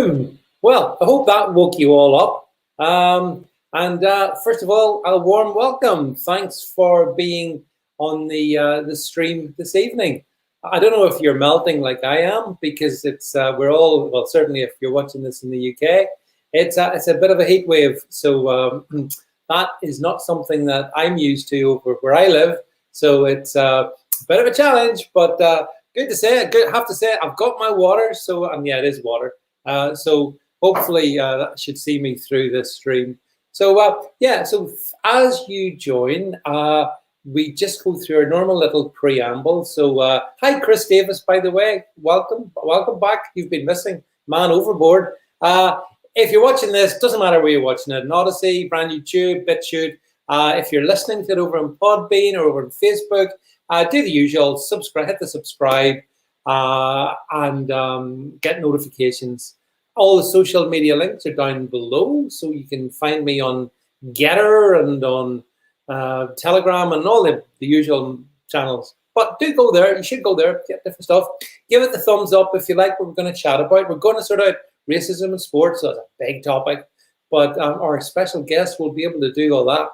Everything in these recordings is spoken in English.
Boom. Well, I hope that woke you all up. First of all, a warm welcome. Thanks for being on the stream this evening. I don't know if you're melting like I am, because it's we're all, well, certainly if you're watching this in the UK, it's a bit of a heat wave. So that is not something that I'm used to over where I live. So it's a bit of a challenge, but good to say it. Good, have to say it. I've got my water, so yeah, it is water. So hopefully that should see me through this stream. So yeah, so as you join, we just go through our normal little preamble. So hi, Chris Davis, by the way, welcome back. You've been missing, man overboard. If you're watching this, doesn't matter where you're watching it, in Odyssey, brand YouTube, BitChute. If you're listening to it over on Podbean or over on Facebook, do the usual, subscribe, hit the subscribe, and get notifications. All the social media links are down below, so you can find me on GETTR and on Telegram and all the usual channels. But do go there. You should go there, get different stuff. Give it the thumbs up if you like what we're going to chat about. We're going to sort out racism in sports. So it's a big topic, but our special guest will be able to do all that.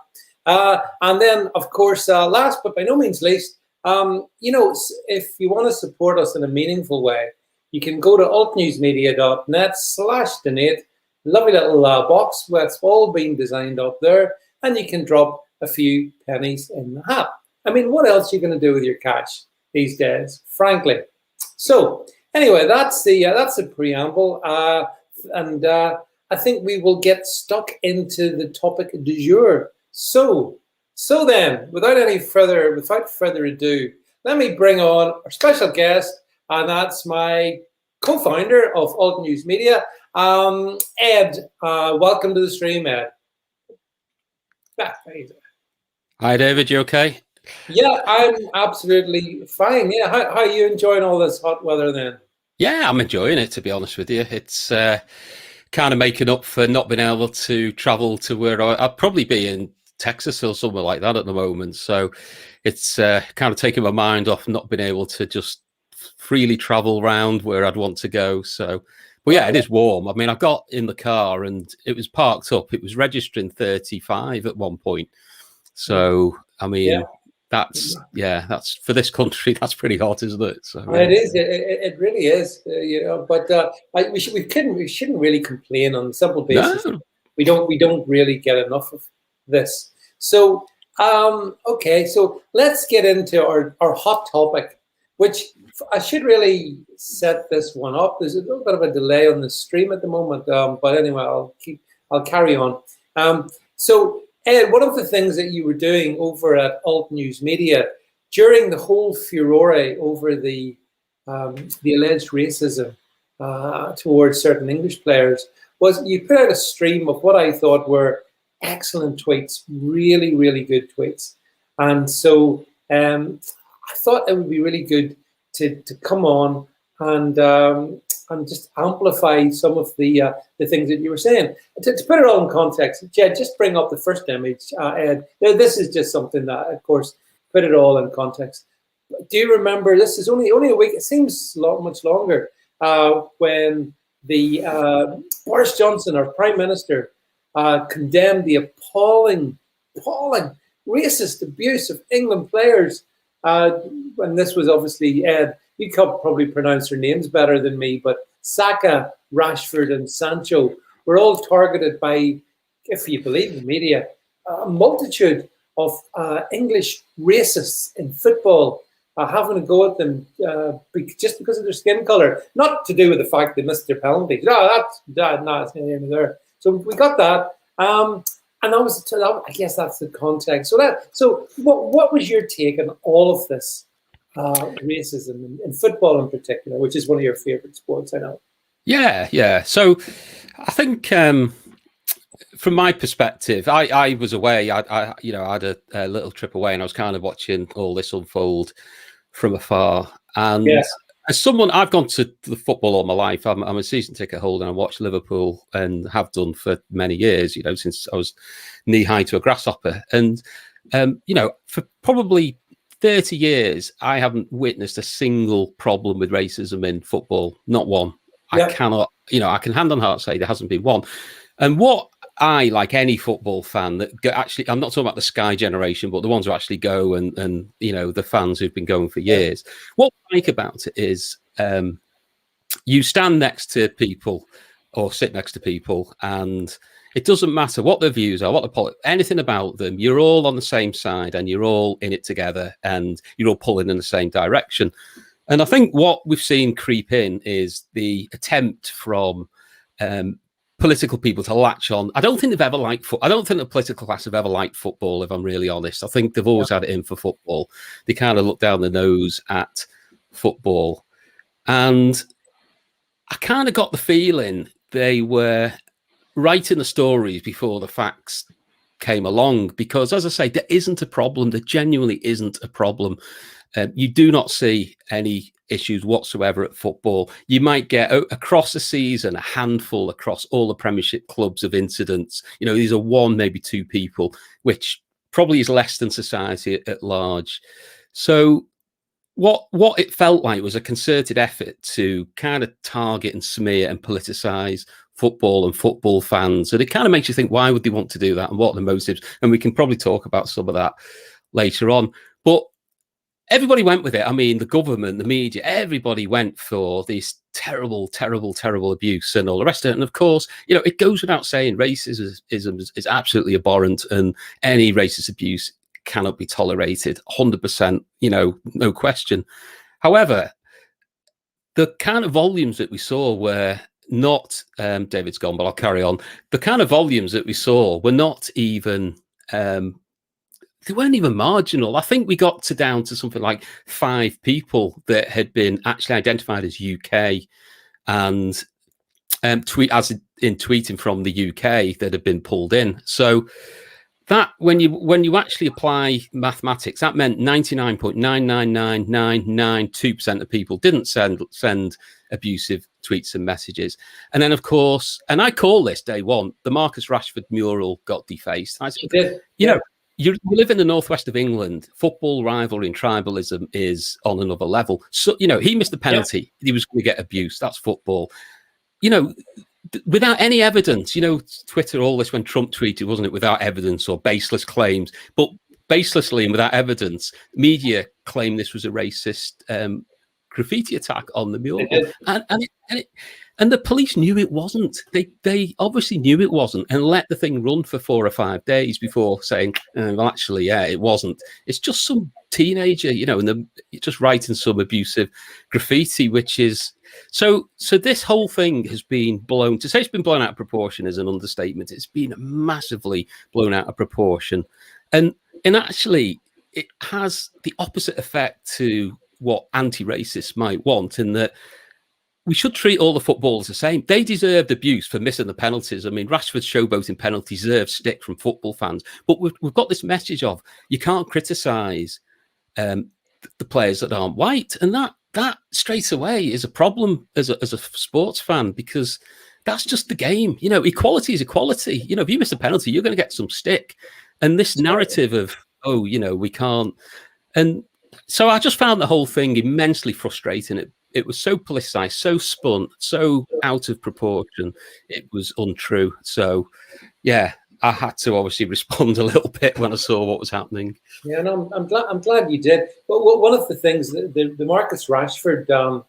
And then, of course, last but by no means least, you know, if you want to support us in a meaningful way, you can go to altnewsmedia.net/donate. Lovely little box where it's all been designed up there, and you can drop a few pennies in the hat. I mean, what else are you going to do with your cash these days, frankly? So anyway, that's the preamble, and I think we will get stuck into the topic du jour. So then, without further ado, let me bring on our special guest, and that's my co-founder of AltNewsMedia, Ed. Welcome to the stream, Ed. Hi, David. You okay? Yeah, I'm absolutely fine. Yeah, how are you enjoying all this hot weather then? Yeah, I'm enjoying it, to be honest with you. It's kind of making up for not being able to travel to where I'd probably be in Texas or somewhere like that at the moment. So it's kind of taking my mind off not being able to just freely travel around where I'd want to go. So, but yeah, it is warm. I mean, I got in the car and it was parked up. It was registering 35 at one point. So, I mean, that's for this country, that's pretty hot, isn't it? So it is. It really is. You know, but we shouldn't really complain on a simple basis. No. We don't really get enough of this. So okay, so let's get into our hot topic, which I should really set this one up. There's a little bit of a delay on the stream at the moment, but anyway, I'll carry on. So Ed, one of the things that you were doing over at AltNewsMedia during the whole furore over the alleged racism towards certain English players was you put out a stream of what I thought were excellent tweets, really, really good tweets. And so I thought it would be really good to come on and just amplify some of the things that you were saying. To put it all in context, Jed, just bring up the first image, Ed. Now, this is just something that, of course, put it all in context. Do you remember, this is only a week, it seems much longer, when the Boris Johnson, our Prime Minister, condemned the appalling racist abuse of England players. And this was obviously, Ed, you could probably pronounce their names better than me, but Saka, Rashford and Sancho were all targeted by, if you believe the media, a multitude of English racists in football having a go at them just because of their skin colour. Not to do with the fact they missed their penalty. No, it's in there. So we got that. And I guess that's the context. So what was your take on all of this racism in football in particular, which is one of your favorite sports, I know? Yeah. So I think from my perspective, I was away. I had a little trip away, and I was kind of watching all this unfold from afar. And as someone, I've gone to the football all my life. I'm a season ticket holder, and I watch Liverpool and have done for many years, since I was knee high to a grasshopper. And, for probably 30 years, I haven't witnessed a single problem with racism in football. Not one. I cannot I can hand on heart say there hasn't been one. And what I, like any football fan that actually, I'm not talking about the Sky generation, but the ones who actually go and the fans who've been going for years. What I like about it is you stand next to people or sit next to people, and it doesn't matter what their views are, anything about them. You're all on the same side, and you're all in it together, and you're all pulling in the same direction. And I think what we've seen creep in is the attempt from political people to latch on. I don't think they've ever liked I don't think the political class have ever liked football, if I'm really honest. I think they've always had it in for football. They kind of look down the nose at football. And I kind of got the feeling they were writing the stories before the facts came along, because, as I say, there isn't a problem. There genuinely isn't a problem. You do not see any issues whatsoever at football. You might get across the season a handful across all the Premiership clubs of incidents. These are one, maybe two people, which probably is less than society at large. So what it felt like was a concerted effort to kind of target and smear and politicize football and football fans. And it kind of makes you think, why would they want to do that, and what are the motives? And we can probably talk about some of that later on. But everybody went with it. I mean, the government, the media, everybody went for this terrible, terrible, terrible abuse and all the rest of it. And of course, it goes without saying, racism is absolutely abhorrent, and any racist abuse cannot be tolerated, 100%, no question. However, the kind of volumes that we saw were not, David's gone, but I'll carry on. The kind of volumes that we saw were not even, they weren't even marginal. I think we got down to something like 5 people that had been actually identified as UK and tweeting from the UK that had been pulled in. So that when you actually apply mathematics, that meant 99.99999% of people didn't send abusive tweets and messages. And then, of course, and I call this day one, the Marcus Rashford mural got defaced. I said, you live in the northwest of England. Football rivalry and tribalism is on another level. So, he missed the penalty. He was going to get abused. That's football. Without any evidence, Twitter, all this when Trump tweeted, wasn't it, without evidence or baseless claims, but baselessly and without evidence, media claimed this was a racist graffiti attack on the mural. And the police knew it wasn't. They obviously knew it wasn't, and let the thing run for 4 or 5 days before saying, well, actually, yeah, it wasn't. It's just some teenager, and just writing some abusive graffiti, which is so this whole thing has been blown. To say it's been blown out of proportion is an understatement. It's been massively blown out of proportion, and actually it has the opposite effect to what anti-racists might want, in that we should treat all the footballers the same. They deserved abuse for missing the penalties. I mean, Rashford's showboating penalty deserves stick from football fans. But we've got this message of you can't criticise the players that aren't white. And that straight away is a problem as a sports fan, because that's just the game. Equality is equality. If you miss a penalty, you're going to get some stick. And this narrative of, we can't. And so I just found the whole thing immensely frustrating. It was so politicized, so spun, so out of proportion. It was untrue. So, yeah, I had to obviously respond a little bit when I saw what was happening. Yeah, no, I'm glad you did. But one of the things, the Marcus Rashford,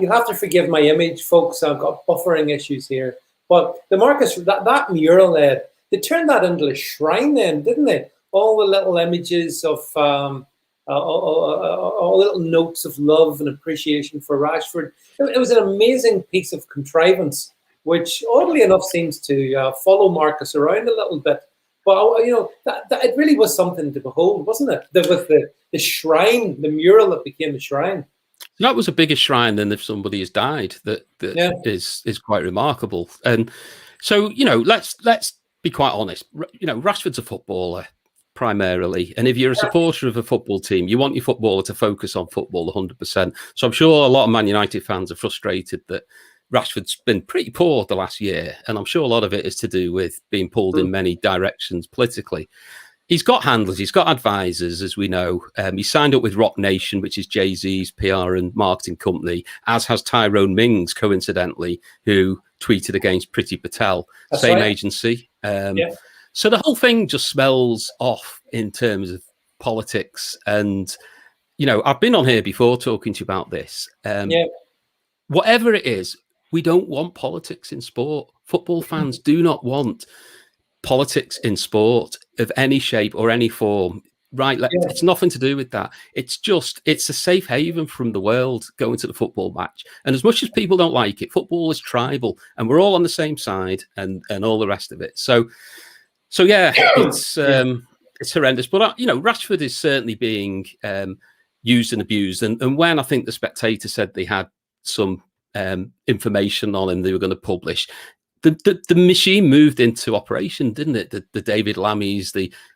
you have to forgive my image, folks. I've got buffering issues here. But the Marcus, that mural there, they turned that into a shrine then, didn't they? All the little images of all little notes of love and appreciation for Rashford. It was an amazing piece of contrivance, which oddly enough seems to follow Marcus around a little bit. But that it really was something to behold, wasn't it? With the shrine, the mural that became the shrine. That was a bigger shrine than if somebody has died. That is quite remarkable. And so let's be quite honest. Rashford's a footballer primarily, and if you're a supporter of a football team, you want your footballer to focus on football 100%. So I'm sure a lot of Man United fans are frustrated that Rashford's been pretty poor the last year, and I'm sure a lot of it is to do with being pulled in many directions politically. He's got handlers, he's got advisors, as we know. He signed up with Rock Nation, which is Jay-Z's PR and marketing company, as has Tyrone Mings, coincidentally, who tweeted against Priti Patel. That's same right. agency. So the whole thing just smells off in terms of politics. And, you know, I've been on here before talking to you about this. Whatever it is, we don't want politics in sport. Football fans do not want politics in sport of any shape or any form, right? It's nothing to do with that. It's a safe haven from the world, going to the football match. And as much as people don't like it, football is tribal and we're all on the same side and all the rest of it. So yeah, it's horrendous. But, you know, Rashford is certainly being used and abused. And when I think the Spectator said they had some information on him they were going to publish, the machine moved into operation, didn't it? The David Lammy's,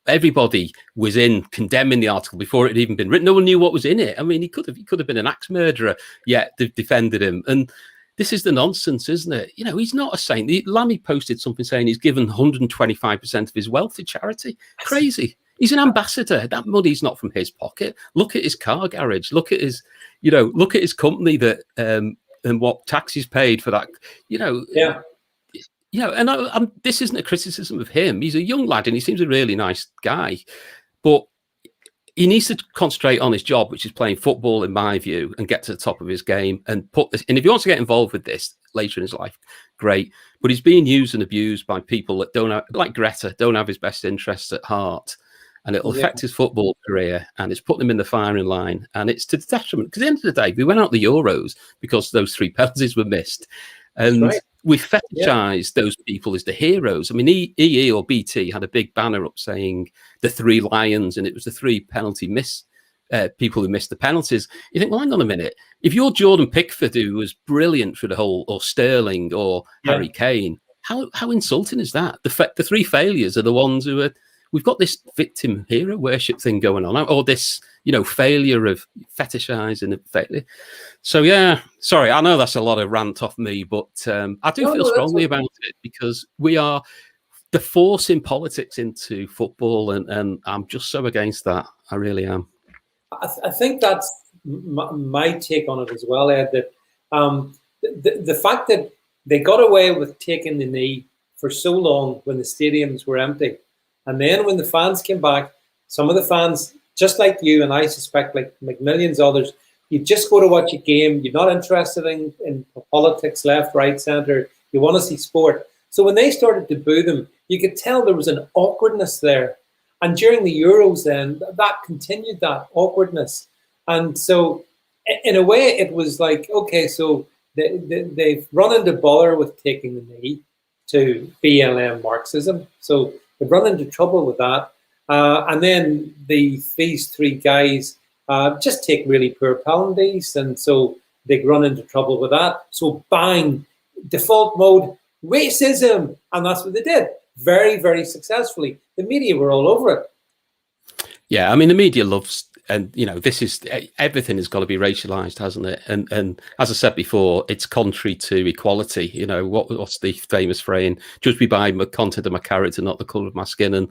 everybody was in condemning the article before it had even been written. No one knew what was in it. I mean, he could have been an axe murderer, yet they defended him. And this is the nonsense, isn't it? You know, he's not a saint. Lammy posted something saying he's given 125% of his wealth to charity. Crazy. He's an ambassador. That money's not from his pocket. Look at his car garage. Look at his, you know, look at his company that and what taxes paid for that. You know. You know, and this isn't a criticism of him. He's a young lad and he seems a really nice guy, but he needs to concentrate on his job, which is playing football, in my view, and get to the top of his game and put this. And if he wants to get involved with this later in his life, great. But he's being used and abused by people that don't have, like GETTR, don't have his best interests at heart. And it'll affect his football career, and it's put him in the firing line. And it's to the detriment. Because at the end of the day, we went out the Euros because those 3 penalties were missed. And we fetishize those people as the heroes. I mean, EE or BT had a big banner up saying the 3 lions, and it was the 3 penalty people who missed the penalties. You think, well, hang on a minute. If you're Jordan Pickford, who was brilliant for the whole, or Sterling or Harry Kane, how insulting is that? The 3 failures are the ones who are. We've got this victim hero worship thing going on, or this, you know, failure of fetishizing a failure. So yeah, sorry, I know that's a lot of rant off me, but I do feel strongly about it because we are the force in politics into football, and I'm just so against that. I really am. I think that's my take on it as well, Ed. That the fact that they got away with taking the knee for so long when the stadiums were empty. And then when the fans came back, some of the fans, just like you and I suspect like millions of others, you just go to watch a game. You're not interested in politics, left, right, centre. You want to see sport. So when they started to boo them, you could tell there was an awkwardness there. And during the Euros then, that continued, that awkwardness. And so in a way, it was like, okay, so they've run into bother with taking the knee to BLM Marxism. So they've run into trouble with that. And then these 3 guys just take really poor penalties. And so they run into trouble with that. So bang, default mode, racism. And that's what they did. Very, very successfully. The media were all over it. Yeah, I mean, the media loves, and you know, this is, everything has got to be racialized, hasn't it? And as I said before, it's contrary to equality. You know, what's the famous phrase? Judge me by the content of my character, not the color of my skin. And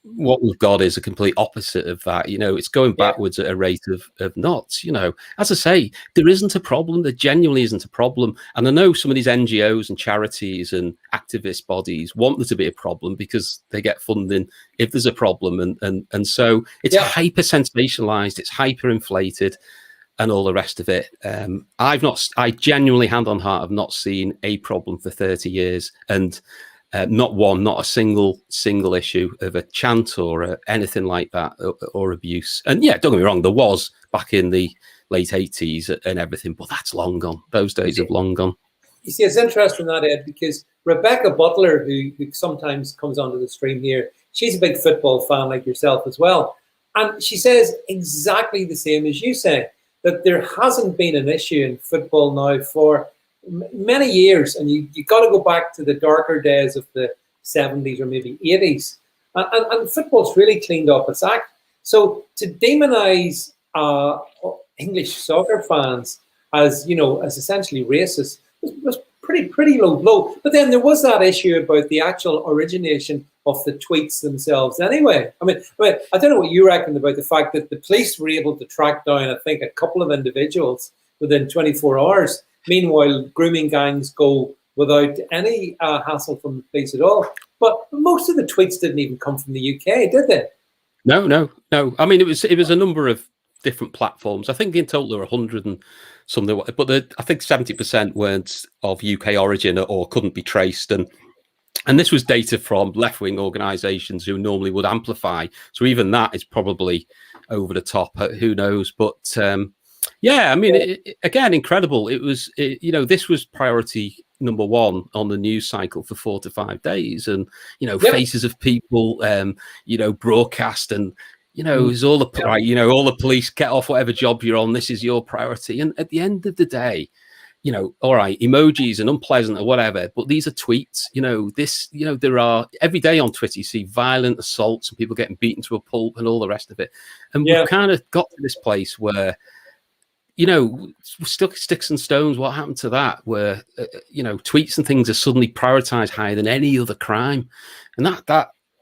what we've got is a complete opposite of that. You know, it's going backwards at a rate of knots. You know, as I say, there isn't a problem. There genuinely isn't a problem. And I know some of these NGOs and charities and activist bodies want there to be a problem because they get funding if there's a problem. And so it's hyper sensationalized, it's hyper inflated, and all the rest of it. I genuinely, hand on heart, have not seen a problem for 30 years. And not a single issue of a chant or anything like that, or abuse. And yeah, don't get me wrong, there was back in the late 80s and everything, but that's long gone. Those days have long gone. You see, it's interesting that, Ed, because Rebecca Butler, who sometimes comes onto the stream here, she's a big football fan like yourself as well. And she says exactly the same as you say, that there hasn't been an issue in football now for many years, and you got to go back to the darker days of the 70s or maybe 80s, and football's really cleaned up its act. So to demonize English soccer fans as, you know, as essentially racist was pretty low blow. But then there was that issue about the actual origination of the tweets themselves. Anyway, I mean, I don't know what you reckon about the fact that the police were able to track down, I think, a couple of individuals within 24 hours. Meanwhile, grooming gangs go without any hassle from the police at all. But most of the tweets didn't even come from the UK, did they? No. I mean, it was a number of different platforms. I think in total there were 100 and something, but I think 70% weren't of UK origin or couldn't be traced. And this was data from left-wing organisations who normally would amplify. So even that is probably over the top. Who knows? But yeah, I mean, again, incredible. It was, this was priority number one on the news cycle for 4 to 5 days, and faces of people, broadcast, and is all the right, all the police, get off whatever job you're on. This is your priority. And at the end of the day, all right, emojis and unpleasant or whatever, but these are tweets. There are every day on Twitter you see violent assaults and people getting beaten to a pulp and all the rest of it. And we've kind of got to this place where, stuck sticks and stones. What happened to that? Where tweets and things are suddenly prioritized higher than any other crime, and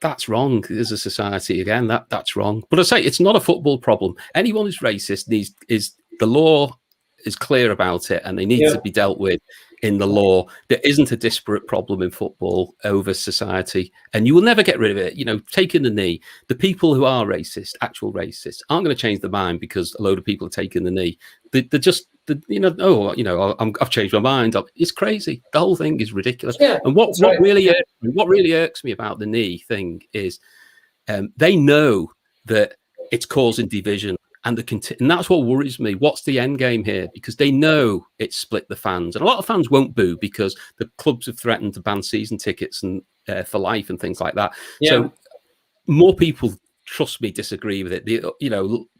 that's wrong as a society. Again, that's wrong. But I say it's not a football problem. Anyone who's racist the law is clear about it, and they need to be dealt with in the law. There isn't a disparate problem in football over society, and you will never get rid of it. Taking the knee, the people who are racist, actual racists, aren't going to change their mind because a load of people are taking the knee. They're just, I've changed my mind. It's crazy. The whole thing is ridiculous. Yeah, and what really irks me about the knee thing is they know that it's causing division. And that's what worries me. What's the end game here? Because they know it's split the fans, and a lot of fans won't boo because the clubs have threatened to ban season tickets and for life and things like that. Yeah. So more people, trust me, disagree with it.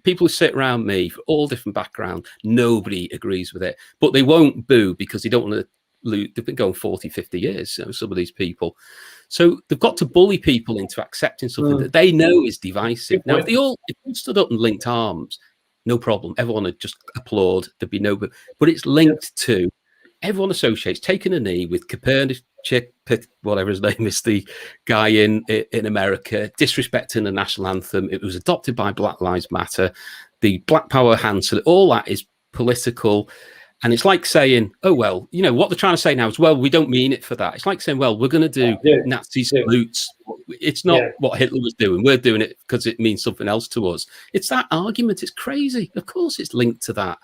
People who sit around me for all different backgrounds, nobody agrees with it, but they won't boo because they don't want to lose. They've been going 40, 50 years. Some of these people. So they've got to bully people into accepting something that they know is divisive. Now, if they all stood up and linked arms, no problem. Everyone would just applaud. There'd be no, but it's linked to everyone associates taking a knee with Copernicus, whatever his name is, the guy in America, disrespecting the national anthem. It was adopted by Black Lives Matter, the Black Power hand. So all that is political. And it's like saying, oh, well, what they're trying to say now is, well, we don't mean it for that. It's like saying, well, we're going to do Nazi salutes. It's not what Hitler was doing. We're doing it because it means something else to us. It's that argument. It's crazy. Of course, it's linked to that.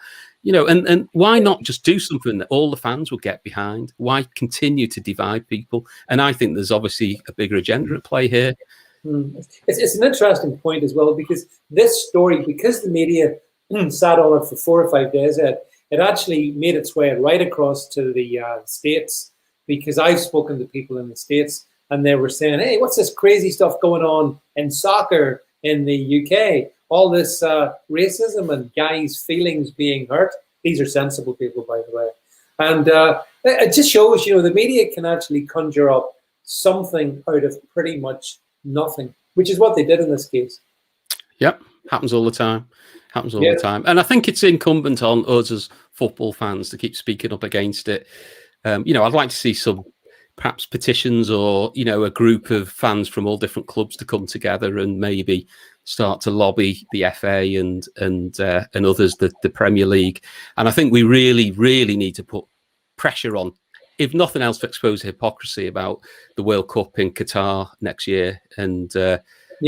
And why not just do something that all the fans will get behind? Why continue to divide people? And I think there's obviously a bigger agenda at play here. It's an interesting point as well, because this story, because the media sat on it for 4 or 5 days, it actually made its way right across to the States, because I've spoken to people in the States and they were saying, hey, what's this crazy stuff going on in soccer in the UK? All this racism and guys' feelings being hurt. These are sensible people, by the way. And it just shows, the media can actually conjure up something out of pretty much nothing, which is what they did in this case. Yep, happens all the time. Happens all the time. And I think it's incumbent on us as football fans to keep speaking up against it. I'd like to see some perhaps petitions or, a group of fans from all different clubs to come together and maybe start to lobby the FA and others, the Premier League. And I think we really, really need to put pressure on, if nothing else, to expose hypocrisy about the World Cup in Qatar next year, and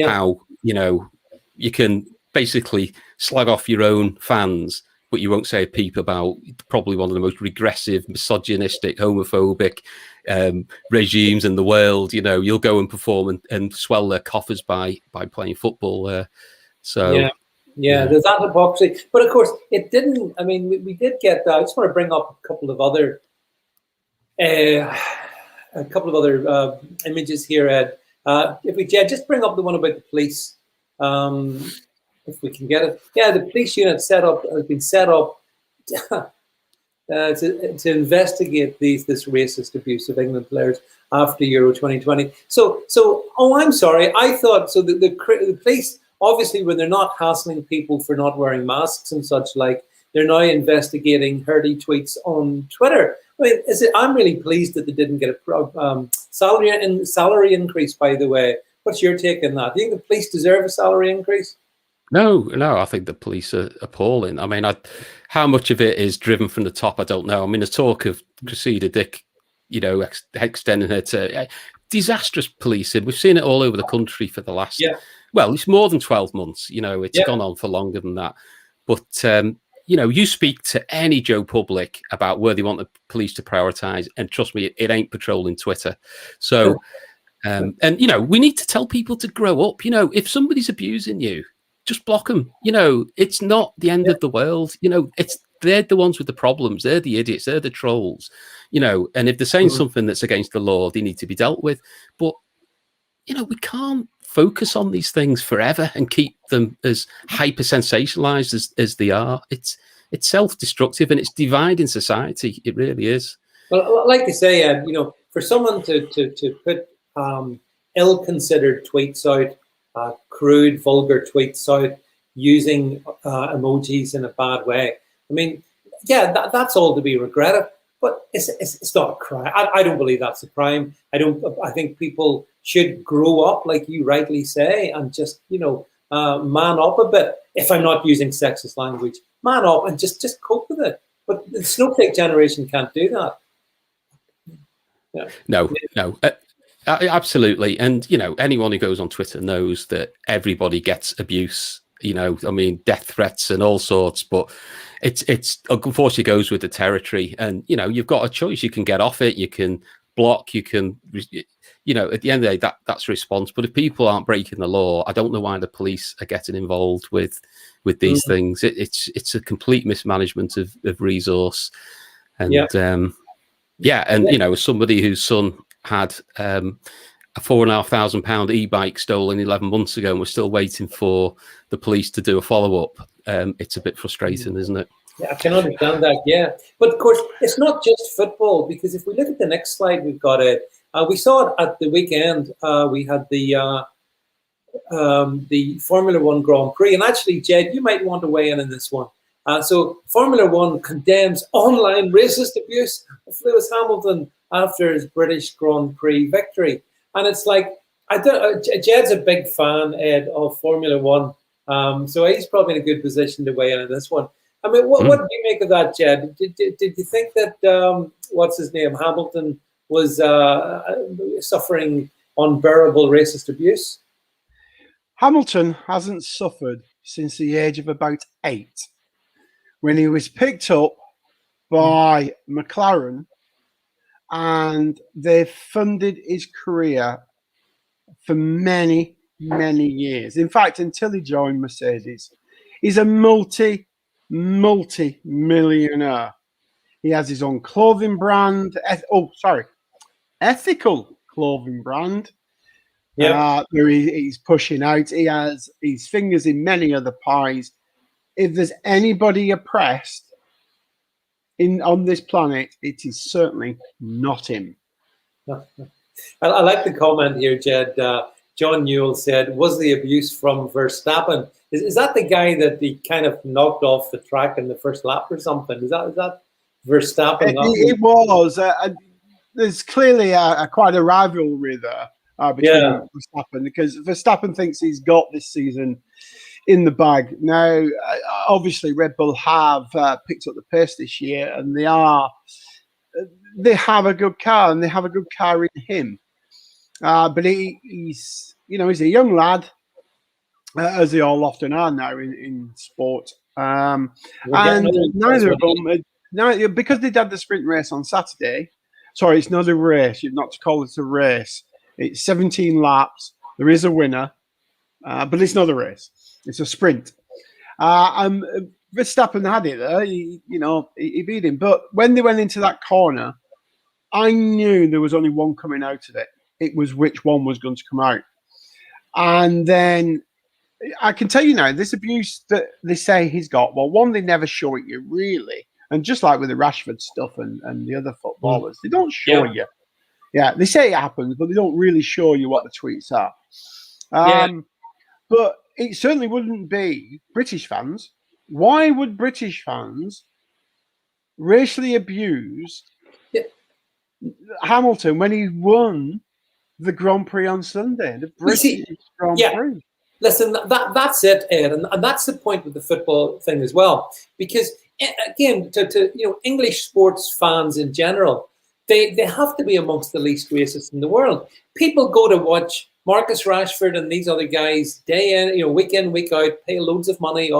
how, you can basically slag off your own fans, but you won't say a peep about probably one of the most regressive, misogynistic, homophobic regimes in the world. You'll go and perform and swell their coffers by playing football. There's that hypocrisy. But of course, it didn't. I mean, we did get that. I just want to bring up a couple of other images here, Ed. If we just bring up the one about the police. If we can get it. Yeah, the police unit has been set up to investigate this racist abuse of England players after Euro 2020. So I'm sorry. I thought so. The police, obviously, when they're not hassling people for not wearing masks and such like, they're now investigating hurty tweets on Twitter. I mean, I'm really pleased that they didn't get a salary increase. By the way, what's your take on that? Do you think the police deserve a salary increase? No, I think the police are appalling. I mean, how much of it is driven from the top, I don't know. I mean, the talk of Cressida Dick, extending it to disastrous policing. We've seen it all over the country for the last, well, it's more than 12 months. It's gone on for longer than that. But, you speak to any Joe Public about where they want the police to prioritise, and trust me, it ain't patrolling Twitter. So, and, we need to tell people to grow up. If somebody's abusing you, just block them. It's not the end of the world. They're the ones with the problems. They're the idiots. They're the trolls. And if they're saying something that's against the law, they need to be dealt with. But we can't focus on these things forever and keep them as hyper sensationalized as they are. It's self-destructive, and it's dividing society. It really is. Well, like you say, for someone to put ill-considered tweets out, crude, vulgar tweets out, using emojis in a bad way. I mean, that's all to be regretted, but it's not a crime. I don't believe that's a crime. I think people should grow up, like you rightly say, and just man up a bit. If I'm not using sexist language, man up and just cope with it. But the snowflake generation can't do that. Yeah. No. Absolutely. And, anyone who goes on Twitter knows that everybody gets abuse, I mean, death threats and all sorts, but it's unfortunately goes with the territory. And, you've got a choice. You can get off it. You can block. You can, at the end of the day, that's a response. But if people aren't breaking the law, I don't know why the police are getting involved with these things. It's a complete mismanagement of resource. And, as somebody whose son had a £4,500 e-bike stolen 11 months ago, and we're still waiting for the police to do a follow-up. It's a bit frustrating, isn't it? Yeah, I can understand that. Yeah, but of course, it's not just football, because if we look at the next slide, we've got it. We saw it at the weekend. We had the Formula One Grand Prix, and actually, Jed, you might want to weigh in on this one. So Formula One condemns online racist abuse of Lewis Hamilton after his British Grand Prix victory. And it's like, Jed's a big fan, Ed, of Formula One. So he's probably in a good position to weigh in on this one. I mean, what do you make of that, Jed? Did you think that, what's his name, Hamilton was suffering unbearable racist abuse? Hamilton hasn't suffered since the age of about 8, when he was picked up by McLaren, and they funded his career for many, many years. In fact, until he joined Mercedes. He's a multi-millionaire. He has his own clothing brand. Ethical clothing brand. Yeah, he's pushing out. He has his fingers in many other pies. If there's anybody oppressed on this planet, it is certainly not him. I like the comment here, Jed. John Newell said, was the abuse from Verstappen? Is that the guy that he kind of knocked off the track in the first lap or something? Is that Verstappen? It was. There's clearly quite a rivalry there between Verstappen, because Verstappen thinks he's got this season in the bag. Now, obviously, Red Bull have picked up the pace this year, and they have a good car, and they have a good car in him. But he's a young lad, as they all often are now in sport. And neither of them, because they did the sprint race on Saturday. Sorry, it's not a race. You're not to call it a race. It's 17 laps. There is a winner, but it's not a race. It's a sprint. Verstappen had it there. He beat him. But when they went into that corner, I knew there was only one coming out of it. It was which one was going to come out. And then I can tell you now, this abuse that they say he's got, well, one, they never show it you, really. And just like with the Rashford stuff and the other footballers, they don't show you. Yeah, they say it happens, but they don't really show you what the tweets are. But it certainly wouldn't be British fans. Why would British fans racially abuse Hamilton when he won the Grand Prix on Sunday, the British Grand Prix. Listen, that's it, Ed, and that's the point with the football thing as well. Because again, to English sports fans in general, they have to be amongst the least racist in the world. People go to watch Marcus Rashford and these other guys day in, week in, week out, pay loads of money.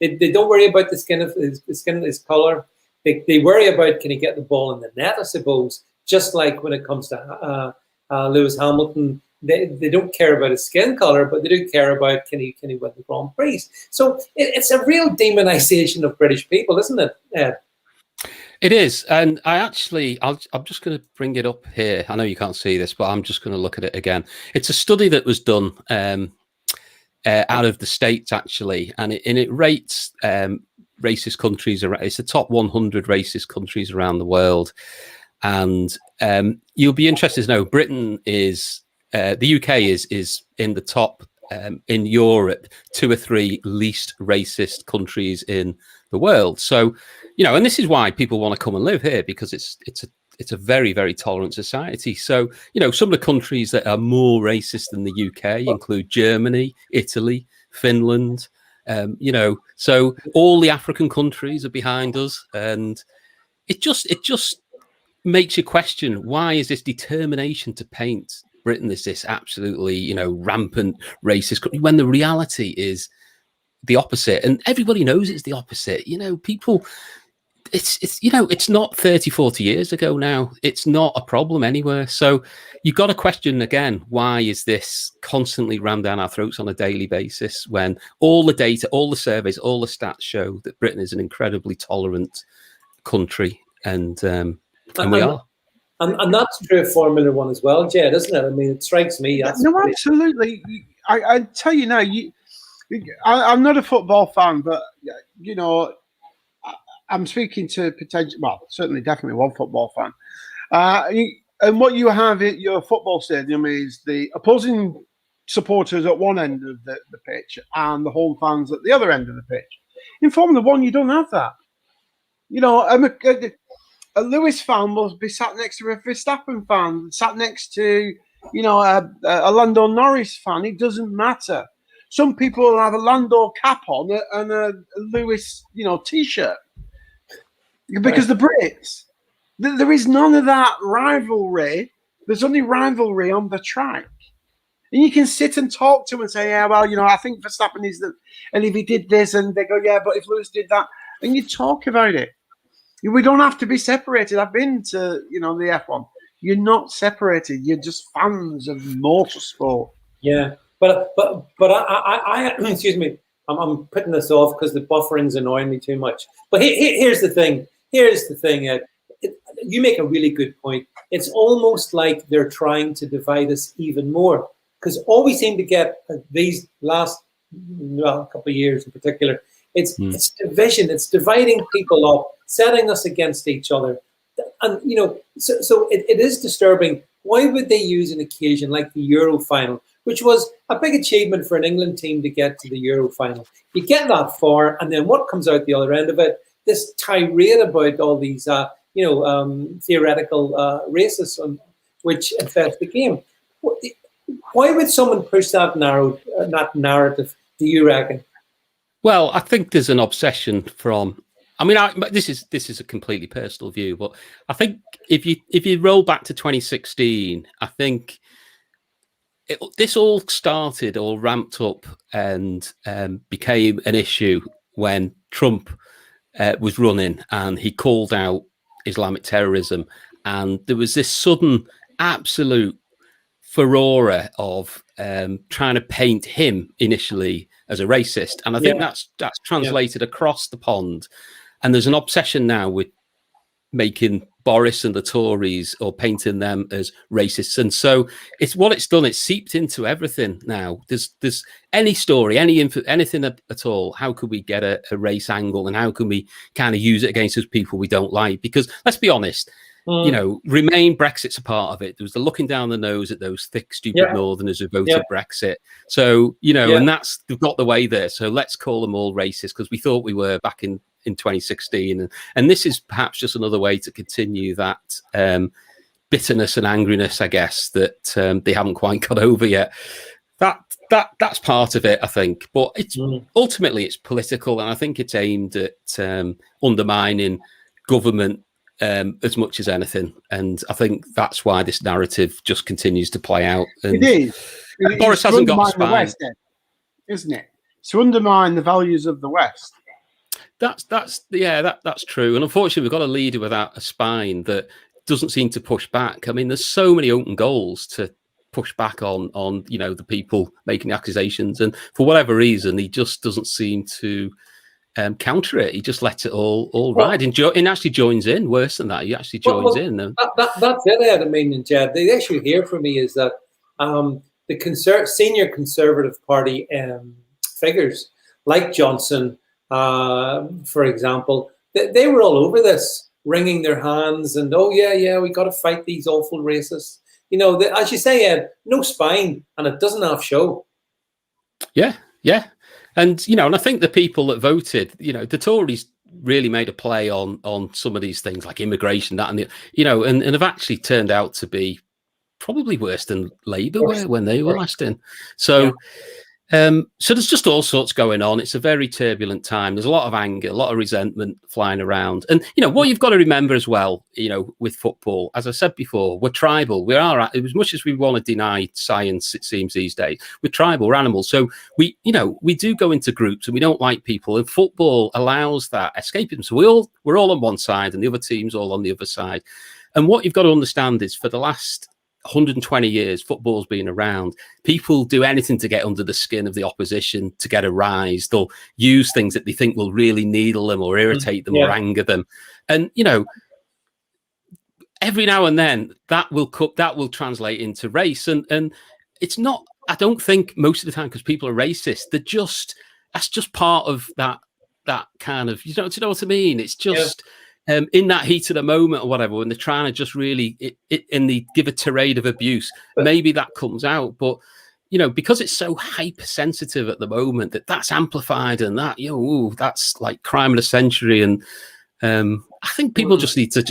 They don't worry about the skin of his color. They worry about, can he get the ball in the net, I suppose. Just like when it comes to Lewis Hamilton, they don't care about his skin color, but they do care about can he win the Grand Prix. So it's a real demonization of British people, isn't it, Ed? It is, and I'm just going to bring it up here. I know you can't see this, but I'm just going to look at it again. It's a study that was done out of the States, actually, and it rates racist countries. It's the top 100 racist countries around the world, and you'll be interested to know Britain is the UK is in the top in Europe 2 or 3 least racist countries in the world. So, and this is why people want to come and live here, because it's a very, very tolerant society. So, some of the countries that are more racist than the UK include Germany, Italy, Finland. So all the African countries are behind us, and it just makes you question, why is this determination to paint Britain as this absolutely, rampant racist country, when the reality is the opposite, and everybody knows it's the opposite. People, it's not 30, 40 years ago now. It's not a problem anywhere. So you've got to question again, why is this constantly rammed down our throats on a daily basis, when all the data, all the surveys, all the stats show that Britain is an incredibly tolerant country, and we are. And that's true of Formula One as well, Jed, isn't it? I mean, it strikes me. Absolutely. I tell you now, I'm not a football fan, but I'm speaking to definitely one football fan. And what you have at your football stadium is the opposing supporters at one end of the pitch and the home fans at the other end of the pitch. In Formula One, you don't have that. A Lewis fan will be sat next to a Verstappen fan, sat next to, a Lando Norris fan. It doesn't matter. Some people will have a Lando cap on and a Lewis, T-shirt. Because the Brits, there is none of that rivalry. There's only rivalry on the track. And you can sit and talk to them and say, yeah, well, I think Verstappen is and if he did this, and they go, yeah, but if Lewis did that, and you talk about it. We don't have to be separated. I've been to, the F1. You're not separated. You're just fans of motorsport. Yeah, but I excuse me. I'm putting this off because the buffering's annoying me too much. But here's the thing. You make a really good point. It's almost like they're trying to divide us even more, because all we seem to get these last couple of years in particular, it's division. It's dividing people up, setting us against each other. And, so it is disturbing. Why would they use an occasion like the Euro final, which was a big achievement for an England team to get to the Euro final? You get that far, and then what comes out the other end of it? This tirade about all these, theoretical racism, which infest the game. Why would someone push that narrative, do you reckon? Well, I think there's an obsession from. I mean, this is a completely personal view, but I think if you roll back to 2016, I think this all started or ramped up and became an issue when Trump was running, and he called out Islamic terrorism, and there was this sudden absolute furore of trying to paint him initially as a racist, and I think that's translated across the pond, and there's an obsession now with making Boris and the Tories or painting them as racists, and so it's done. It's seeped into everything now. There's any story, anything at all. How could we get a race angle, and how can we kind of use it against those people we don't like? Because let's be honest. Remain, Brexit's a part of it. There was the looking down the nose at those thick, stupid Northerners who voted Brexit. So, and they've got the way there. So let's call them all racist, because we thought we were back in 2016. And this is perhaps just another way to continue that bitterness and angriness, I guess, that they haven't quite got over yet. That's part of it, I think. But it's ultimately it's political, and I think it's aimed at undermining government as much as anything. And I think that's why this narrative just continues to play out. And it is. Boris hasn't got a spine. The West, isn't it? To undermine the values of the West. That's true. And unfortunately, we've got a leader without a spine that doesn't seem to push back. I mean, there's so many open goals to push back on the people making the accusations, and for whatever reason, he just doesn't seem to counter it. He just lets it all ride, and actually joins in. Worse than that, he actually joins in. That's it, Ed. I mean, and Jed, the issue here for me is that the senior Conservative Party figures like Johnson, for example, they were all over this, wringing their hands and we got to fight these awful racists. As you say, Ed, no spine, and it doesn't have show. Yeah. And, and I think the people that voted, the Tories really made a play on some of these things like immigration, that, and and have actually turned out to be probably worse than Labour were when they were last in. So, so there's just all sorts going on. It's a very turbulent time. There's a lot of anger, a lot of resentment flying around. And, what you've got to remember as well, with football, as I said before, we're tribal. We are, as much as we want to deny science, it seems these days, we're tribal, we're animals. So we do go into groups and we don't like people. And football allows that escapism. So we're all on one side and the other team's all on the other side. And what you've got to understand is for the last 120 years football's been around, people do anything to get under the skin of the opposition, to get a rise. They'll use things that they think will really needle them or irritate them or anger them, and every now and then that will translate into race, and it's not, I don't think most of the time, because people are racist, that's just part of that kind of, do you know what I mean? It's just in that heat of the moment or whatever, when they're trying to just really and they give a tirade of abuse, maybe that comes out. But because it's so hypersensitive at the moment, that's amplified, and that's like crime of the century. And I think people just need to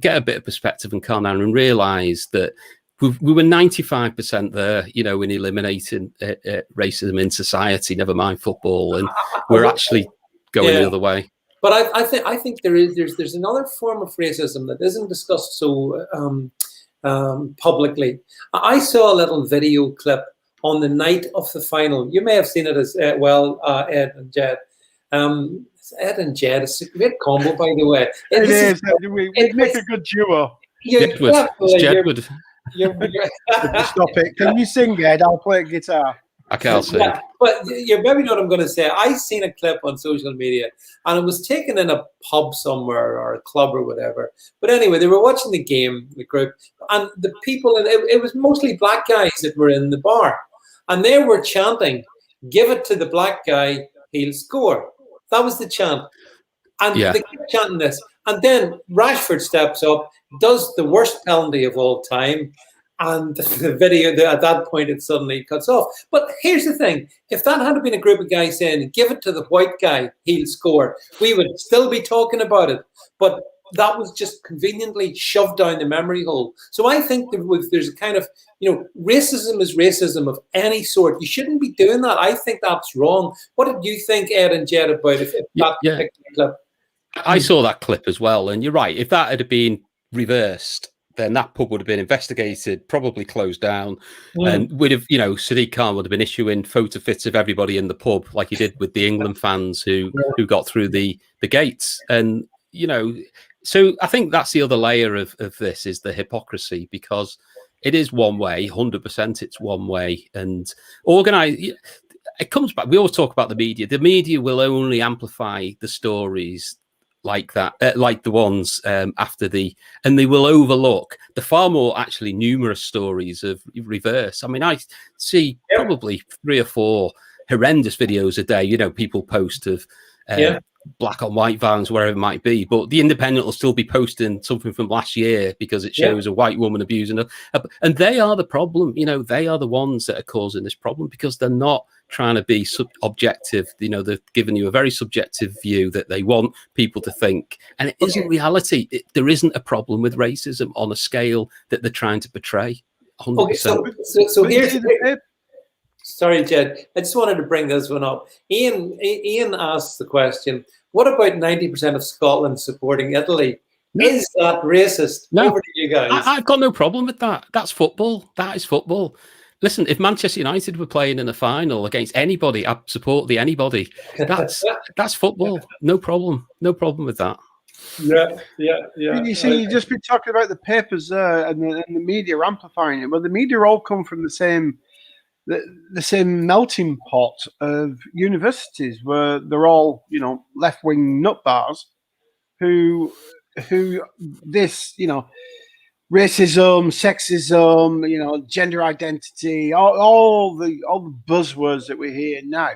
get a bit of perspective and calm down and realize that we were 95% there, in eliminating racism in society, never mind football, and we're actually going the other way. But I think there's another form of racism that isn't discussed so publicly. I saw a little video clip on the night of the final. You may have seen it as well, Ed and Jed. Ed and Jed is a great combo, by the way. It is. We make a good duo. Jedwood. Stop it. Can you sing, Ed? I'll play guitar. I can't sing. Yeah, but you maybe know what I'm going to say. I seen a clip on social media, and it was taken in a pub somewhere or a club or whatever. But anyway, they were watching the game, the group, and the people, and it was mostly black guys that were in the bar, and they were chanting, "Give it to the black guy, he'll score." That was the chant, and they kept chanting this. And then Rashford steps up, does the worst penalty of all time. And the video, at that point, it suddenly cuts off. But here's the thing. If that had been a group of guys saying, "Give it to the white guy, he'll score," we would still be talking about it. But that was just conveniently shoved down the memory hole. So I think there's a kind of, racism is racism of any sort. You shouldn't be doing that. I think that's wrong. What did you think, Ed and Jed, about if that particular clip? I saw that clip as well. And you're right. If that had been reversed, then that pub would have been investigated, probably closed down, and would have, Sadiq Khan would have been issuing photo fits of everybody in the pub, like he did with the England fans who got through the gates. And so I think that's the other layer of this, is the hypocrisy, because it is one way, 100%. It's one way, and organized. It comes back. We always talk about the media. The media will only amplify the stories like that, like the ones after and they will overlook the far more actually numerous stories of reverse. I mean, I see probably 3 or 4 horrendous videos a day, people post of black on white violence, wherever it might be, but the Independent will still be posting something from last year because it shows a white woman abusing her. And they are the problem. You know, they are the ones that are causing this problem because they're not trying to be objective. You know, they're giving you a very subjective view that they want people to think. And it isn't reality. There isn't a problem with racism on a scale that they're trying to portray. 100%. Okay, so here's... Sorry, Jed. I just wanted to bring this one up. Ian asked the question, what about 90% of Scotland supporting Italy? No. Is that racist? No. Over to you guys. I've got no problem with that. That's football. That is football. Listen, if Manchester United were playing in a final against anybody, I'd support the anybody. That's football. No problem. No problem with that. Yeah. You see, you just been talking about the papers and the media amplifying it. Well, the media all come from the same melting pot of universities where they're all, you know, left-wing nutbars who this, you know, racism, sexism, you know, gender identity, all the buzzwords that we hear now,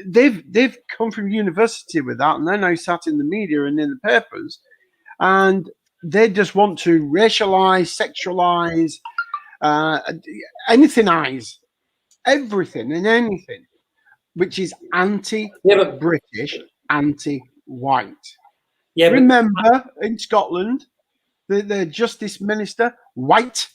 they've come from university with that, and they're now sat in the media and in the papers, and they just want to racialize, sexualize, anythingize everything and anything which is anti-British, anti-white. Yeah, remember in Scotland, the Justice Minister, white.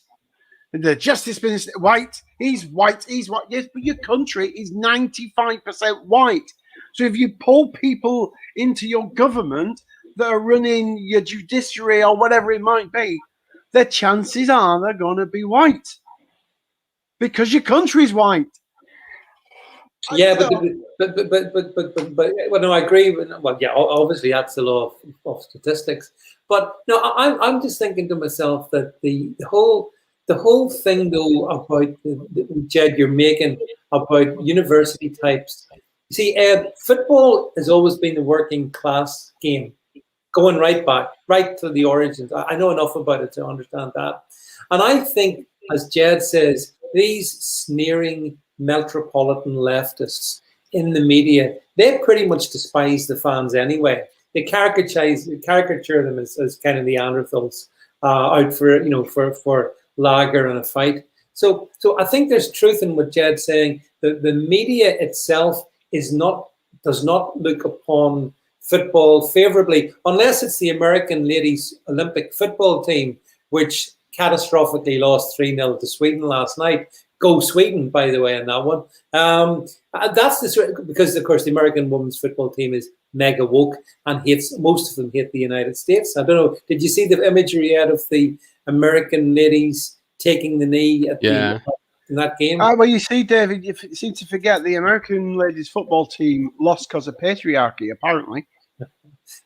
The Justice Minister, white. He's white. He's white. Yes, but your country is 95% white. So if you pull people into your government that are running your judiciary or whatever it might be, the chances are they're going to be white because your country's white. Yeah, but well, no, I agree. Well, yeah, obviously that's the law of statistics. But no, I'm just thinking to myself that the whole thing though about the Jed you're making about university types. You see, football has always been the working class game, going right back, right to the origins. I know enough about it to understand that. And I think, as Jed says, these sneering metropolitan leftists in the media, they pretty much despise the fans anyway. They caricature them as kind of Neanderthals out for, you know, for lager and a fight. So I think there's truth in what Jed's saying. The media itself does not look upon football favorably, unless it's the American ladies Olympic football team, which catastrophically lost 3-0 to Sweden last night. Go Sweden, by the way, on that one. That's because, of course, the American women's football team is mega woke and most of them hate the United States. I don't know. Did you see the imagery out of the American ladies taking the knee in that game? Well, you see, David, you seem to forget the American ladies football team lost because of patriarchy, apparently.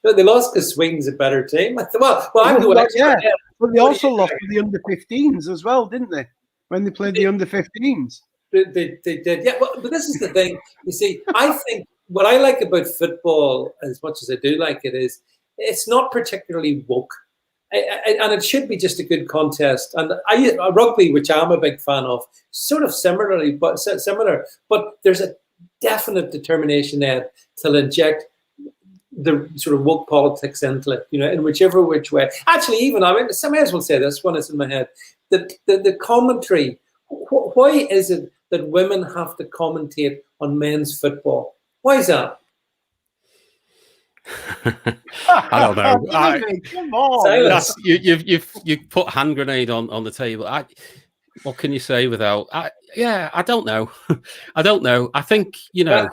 No, they lost because Sweden's a better team. Well, I'm doing yeah. But they also lost to the under-15s as well, didn't they? When they played the under-15s. They did, yeah. But this is the thing. You see, I think what I like about football, as much as I do like it, is it's not particularly woke. And it should be just a good contest. And rugby, which I'm a big fan of, sort of similar, but there's a definite determination there to inject the sort of woke politics into it, you know, in whichever which way. Actually, even, I may as well say this one is in my head. The commentary, why is it that women have to commentate on men's football? Why is that? I don't know. Come on. You've put hand grenade on the table. What can you say without? I don't know. I don't know. I think, you know,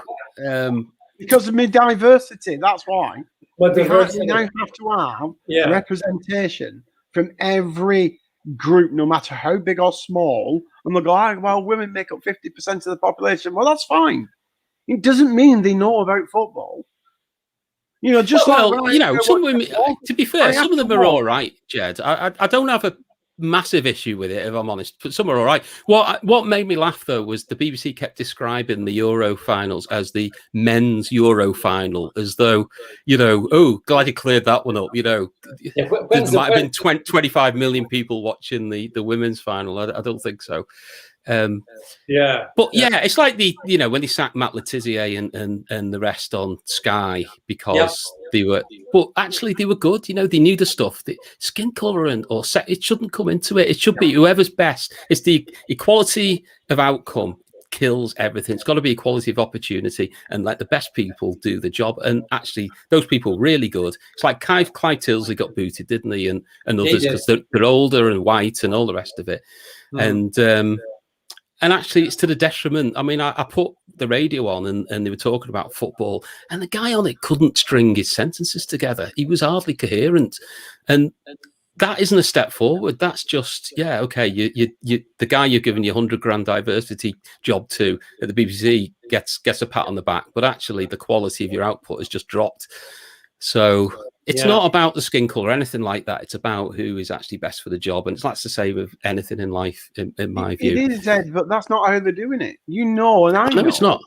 because of my diversity. That's why. But we now have to have representation from every group, no matter how big or small. And they'll go, well, women make up 50% of the population. Well, that's fine. It doesn't mean they know about football. You know, just you know, some women. To be fair, some of them are all right, Jed. I don't have a massive issue with it, if I'm honest. But some are all right. What made me laugh though was the BBC kept describing the Euro finals as the men's Euro final, as though, you know, oh, glad you cleared that one up. You know, there might have been 25 million people watching the women's final. I don't think so. Yeah. But yeah, it's like when they sacked Matt Letizia and the rest on Sky because they were, but actually they were good. They knew the stuff. The skin color or set, it shouldn't come into it. It should be whoever's best. It's the equality of outcome kills everything. It's got to be equality of opportunity and let the best people do the job. And actually, those people really good. It's like Clive Tilsley got booted, didn't he? And others because they're older and white and all the rest of it. And actually, it's to the detriment. I mean, I put the radio on and they were talking about football, and the guy on it couldn't string his sentences together. He was hardly coherent. And that isn't a step forward. That's just, okay, you the guy you're giving your 100 grand diversity job to at the BBC gets a pat on the back, but actually the quality of your output has just dropped. So it's not about the skin color or anything like that. It's about who is actually best for the job. And it's like to say with anything in life, in my view. It is, Ed, but that's not how they're doing it. And I know. No, it's not.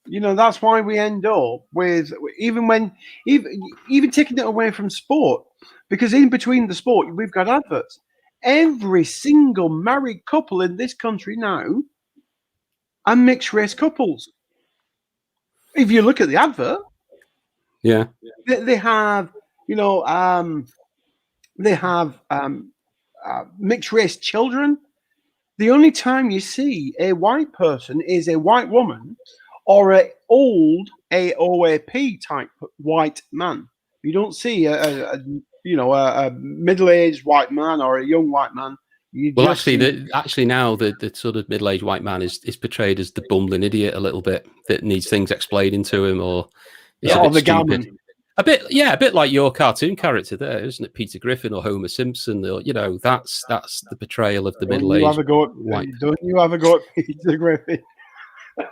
That's why we end up with, even taking it away from sport, because in between the sport, we've got adverts. Every single married couple in this country now are mixed race couples. If you look at the advert, they have, mixed race children. The only time you see a white person is a white woman or an old AOAP type white man. You don't see a middle-aged white man or a young white man. Actually, now the sort of middle-aged white man is portrayed as the bumbling idiot a little bit that needs things explaining to him, or is a bit stupid. A bit like your cartoon character there, isn't it? Peter Griffin or Homer Simpson, or that's the portrayal of the middle-aged white. Don't you ever go at Peter Griffin? but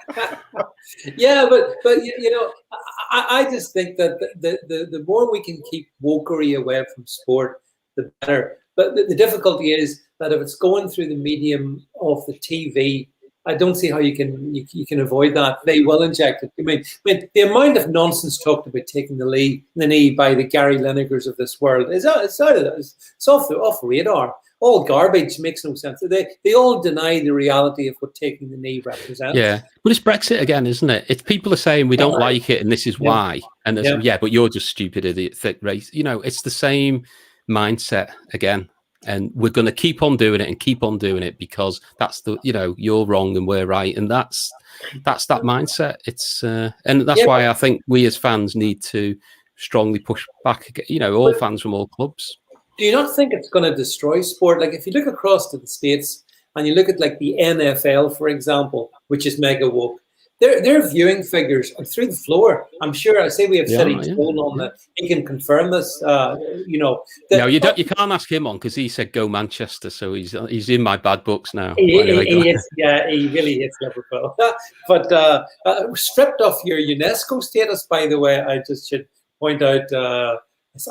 I just think that the more we can keep wokery away from sport, the better. But the difficulty is that if it's going through the medium of the TV, I don't see how you can avoid that. They will inject it. I mean, the amount of nonsense talked about taking the knee by the Gary Linegers of this world is it's off the radar. All garbage, makes no sense. They all deny the reality of what taking the knee represents. Yeah, but it's Brexit again, isn't it? If people are saying we don't like it and this is why, and but you're just stupid idiot, thick race. It's the same mindset again. And we're going to keep on doing it and keep on doing it because that's you're wrong and we're right, and that's that mindset. It's and that's why I think we as fans need to strongly push back. All fans from all clubs. Do you not think it's going to destroy sport? Like if you look across to the States and you look at like the NFL, for example, which is mega woke, their viewing figures are through the floor. I'm sure. I say we have City Tone on that. He can confirm this. No, you can't ask him on because he said go Manchester, so he's in my bad books now. He really hits Liverpool. But stripped off your UNESCO status, by the way, I just should point out.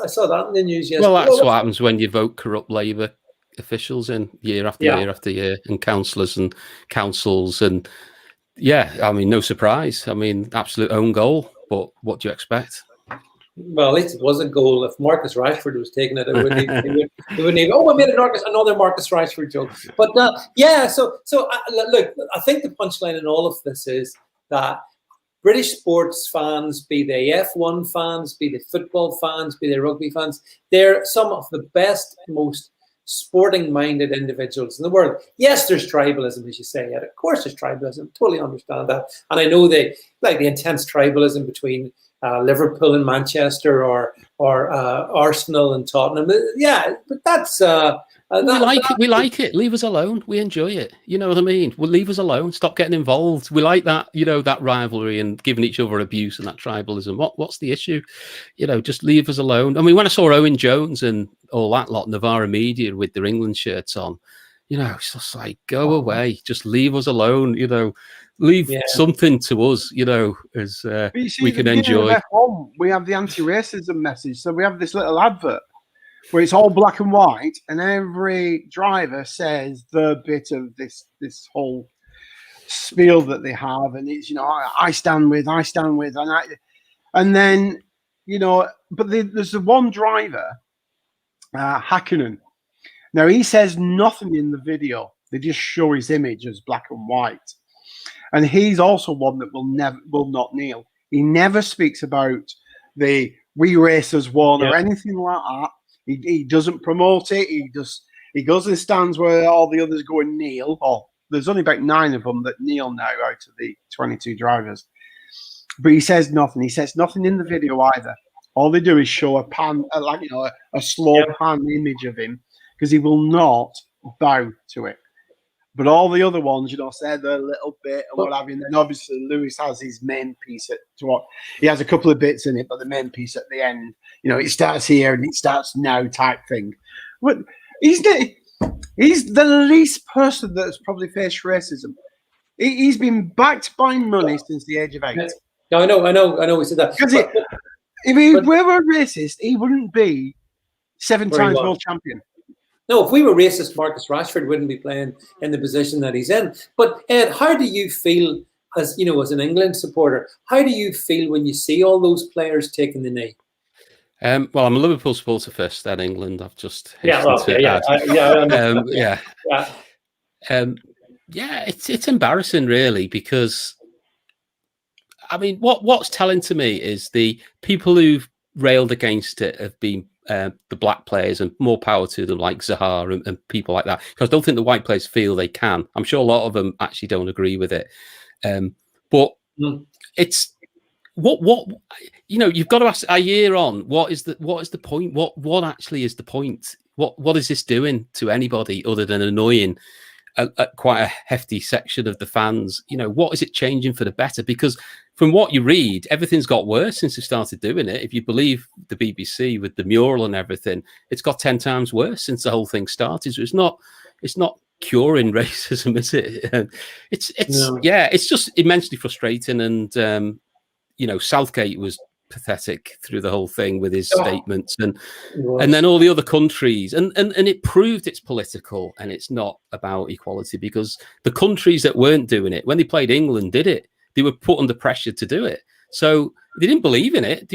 I saw that in the news yesterday. Well, that's what happens when you vote corrupt Labour officials in year after year after year, and councillors and councils and. Yeah, I mean, no surprise. I mean, absolute own goal. But what do you expect? Well, at least it was a goal. If Marcus Rashford was taking it, it wouldn't even. Oh, we made another Marcus Rashford joke. But So look, I think the punchline in all of this is that British sports fans, be they F1 fans, be they football fans, be they rugby fans, they're some of the best, most sporting-minded individuals in the world. Yes, there's tribalism, as you say. Of course, there's tribalism. Totally understand that. And I know they like the intense tribalism between Liverpool and Manchester, or Arsenal and Tottenham. Yeah, but that's we like it. Leave us alone. We enjoy it. You know what I mean? Well, leave us alone. Stop getting involved. We like that. That rivalry and giving each other abuse and that tribalism. What's the issue? Just leave us alone. I mean, when I saw Owen Jones and all that lot, Navarra Media with their England shirts on, it's just like, go away. Just leave us alone. Leave something to us. As we can enjoy. We have the anti-racism message, so we have this little advert where it's all black and white, and every driver says the bit of this whole spiel that they have, and it's I stand with, and then but there's the one driver, Hakkinen. Now he says nothing in the video. They just show his image as black and white. And he's also one that will not kneel. He never speaks about the "we racers won" or anything like that. He doesn't promote it. He goes and stands where all the others go and kneel. Oh, there's only about 9 of them that kneel now out of the 22 drivers. But he says nothing. He says nothing in the video either. All they do is show a pan, a slow pan image of him, because he will not bow to it. But all the other ones, say their little bit and what have you. And then obviously Lewis has his main piece he has a couple of bits in it, but the main piece at the end, it starts here and it starts now type thing. But he's the least person that's probably faced racism. He's been backed by money since the age of 8. No, I know. We said that. Because if he were a racist, he wouldn't be 7 times world champion. No, if we were racist, Marcus Rashford wouldn't be playing in the position that he's in. But Ed, how do you feel as an England supporter? How do you feel when you see all those players taking the knee? Well, I'm a Liverpool supporter first, then England. I've just it's embarrassing, really, because I mean, what's telling to me is the people who've railed against it have been the black players, and more power to them, like Zaha and people like that. Because I don't think the white players feel they can. I'm sure a lot of them actually don't agree with it. But it's what you've got to ask a year on. What is the point? What actually is the point? What is this doing to anybody other than annoying quite a hefty section of the fans? What is it changing for the better? Because from what you read, everything's got worse since they started doing it. If you believe the BBC with the mural and everything, it's got 10 times worse since the whole thing started. So it's not curing racism, is it? It's just immensely frustrating. And Southgate was pathetic through the whole thing with his statements, and then all the other countries, and it proved it's political and it's not about equality, because the countries that weren't doing it when they played England did it. They were put under pressure to do it, so they didn't believe in it.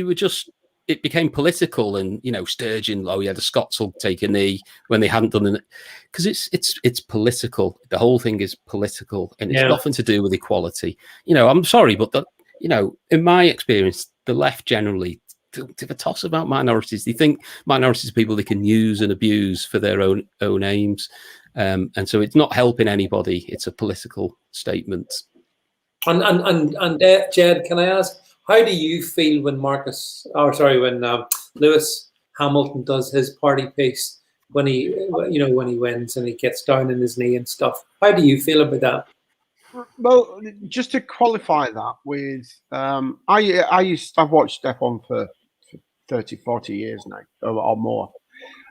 It became political, and Sturgeon, the Scots will take a knee when they hadn't done it, because it's political. The whole thing is political, and it's nothing to do with equality. I'm sorry, but in my experience, the left generally give a toss about minorities. They think minorities are people they can use and abuse for their own aims, and so it's not helping anybody. It's a political statement. And Jed, can I ask, how do you feel when Lewis Hamilton does his party piece, when he wins and he gets down on his knee and stuff? How do you feel about that? Well, just to qualify that with, I've watched F1 for 30, 40 years now, or more.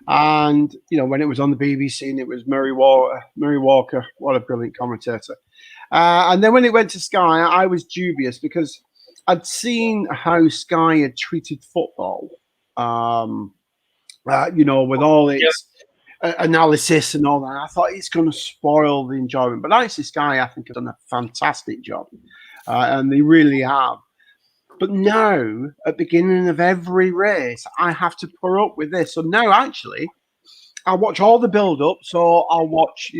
And, when it was on the BBC and it was Murray Walker, what a brilliant commentator. And then when it went to Sky, I was dubious, because I'd seen how Sky had treated football, with all its analysis and all that. I thought it's going to spoil the enjoyment. But actually, Sky, I think, has done a fantastic job. And they really have. But now, at the beginning of every race, I have to put up with this. So now, actually, I watch all the build-up. So I'll watch,